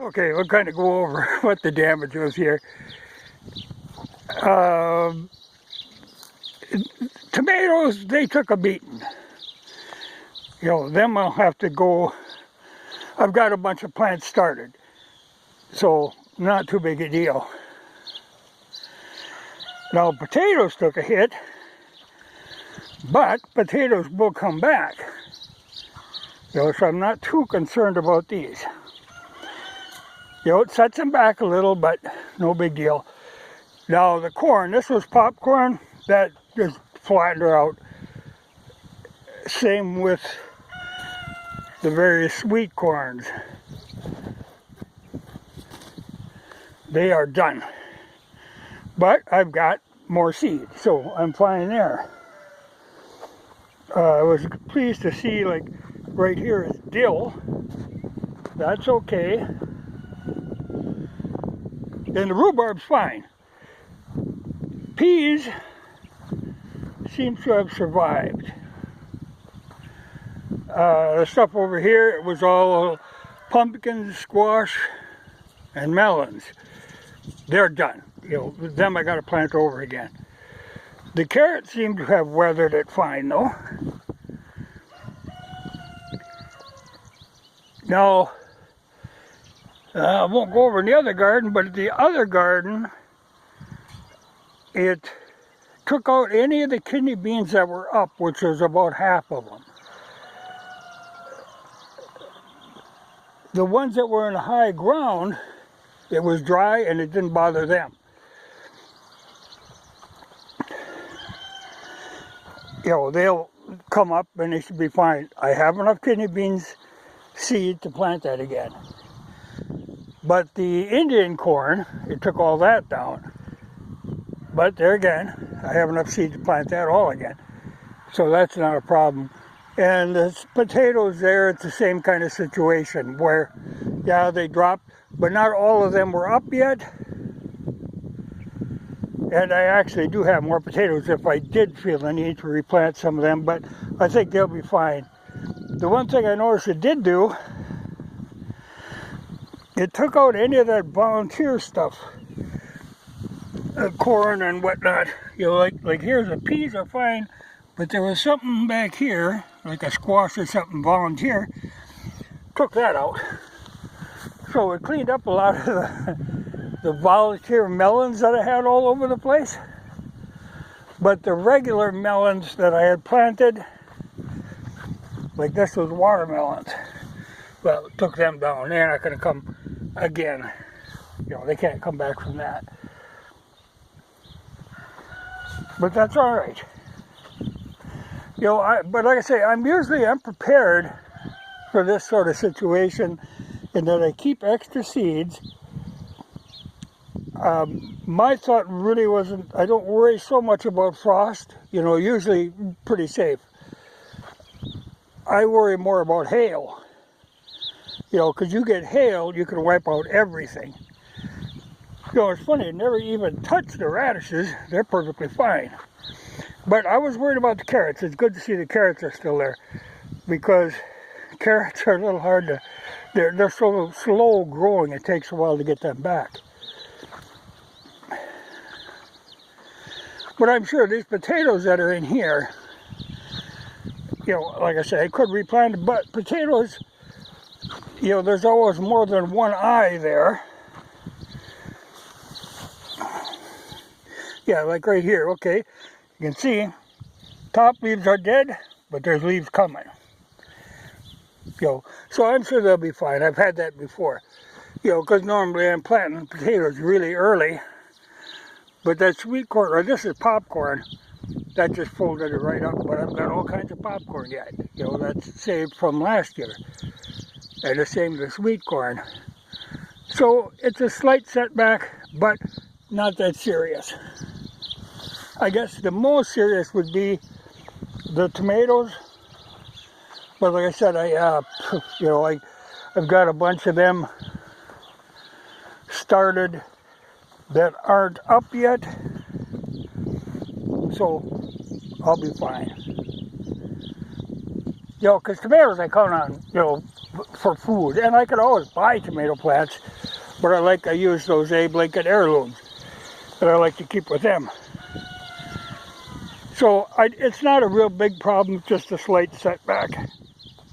Okay, we'll kind of go over what the damage was here. Tomatoes, they took a beating. You know, them I'll have to go. I've got a bunch of plants started, so not too big a deal. Now potatoes took a hit, but potatoes will come back. You know, so I'm not too concerned about these. You know, it sets them back a little, but no big deal. Now the corn, this was popcorn, that just flattened her out. Same with the various sweet corns. They are done. But I've got more seed, so I'm fine there. I was pleased to see, like, right here is dill. That's okay. And the rhubarb's fine. Peas seems to have survived. The stuff over here, it was all pumpkins, squash, and melons. They're done. You know, them I got to plant over again. The carrots seem to have weathered it fine though. Now, I won't go over in the other garden, but the other garden, it took out any of the kidney beans that were up, which was about half of them. The ones that were in the high ground, it was dry and it didn't bother them. You know, they'll come up and they should be fine. I have enough kidney beans seed to plant that again. But the Indian corn, it took all that down. But there again, I have enough seed to plant that all again. So that's not a problem. And the potatoes there, it's the same kind of situation where, yeah, they dropped, but not all of them were up yet. And I actually do have more potatoes if I did feel the need to replant some of them, but I think they'll be fine. The one thing I noticed it did do, it took out any of that volunteer stuff, corn and whatnot. You know, like here's the peas are fine, but there was something back here, like a squash or something volunteer, took that out. So it cleaned up a lot of the volunteer melons that I had all over the place. But the regular melons that I had planted, like this was watermelons, well, it took them down. They're not going to come again. You know, they can't come back from that. But that's all right. You know, but like I say, I'm prepared for this sort of situation in that I keep extra seeds. My thought really wasn't, I don't worry so much about frost, you know, usually pretty safe. I worry more about hail. You know, because you get hail, you can wipe out everything. You know, it's funny, it never even touched the radishes. They're perfectly fine. But I was worried about the carrots. It's good to see the carrots are still there, because carrots are a little hard to, they're so slow growing, it takes a while to get them back. But I'm sure these potatoes that are in here, you know, like I said, I could replant it, but potatoes, you know, there's always more than one eye there. Yeah, like right here, okay. You can see, top leaves are dead, but there's leaves coming. You know, so I'm sure they'll be fine. I've had that before. You know, because normally I'm planting potatoes really early. But that sweet corn, or this is popcorn, that just folded it right up. But I've got all kinds of popcorn yet. You know, that's saved from last year. And the same with the sweet corn. So it's a slight setback, but not that serious. I guess the most serious would be the tomatoes. But like I said, you know, I've got a bunch of them started that aren't up yet, so I'll be fine. You know, because tomatoes I count on, you know, for food. And I could always buy tomato plants, but I use those Abe Lincoln heirlooms that I like to keep with them. So it's not a real big problem, just a slight setback.